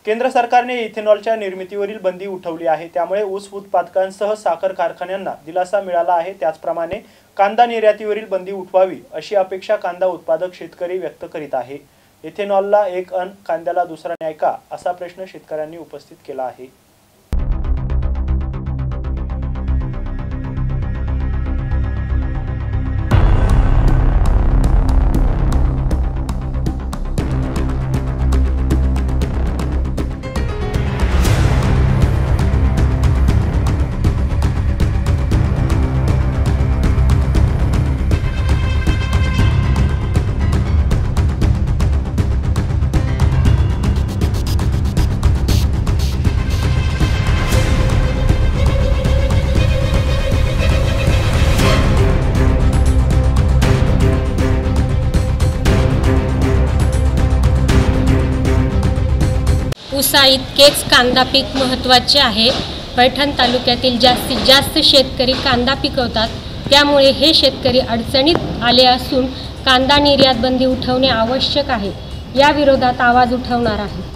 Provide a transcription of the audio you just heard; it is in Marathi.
केंद्र सरकारने इथेनॉलच्या निर्मितीवरील बंदी उठवली आहे। त्यामुळे ऊस उत्पादकांसह साखर कारखान्यांना दिलासा मिळाला आहे। त्याचप्रमाणे कांदा निर्यातीवरील बंदी उठवावी अशी अपेक्षा कांदा उत्पादक शेतकरी व्यक्त करीत आहे। इथेनॉलला एक अन, कांद्याला दुसरा न्याय का, असा प्रश्न शेतकऱ्यांनी उपस्थित केला आहे। ऊसाइतकेच कांदा पीक महत्त्वाचे आहे। पैठण तालुक्यातील जास्तीत जास्त शेतकरी कांदा पिकवतात। त्यामुळे हे शेतकरी अडचणीत आले असून कांदा निर्यात बंदी उठवणे आवश्यक आहे। या विरोधात आवाज उठवणार आहे।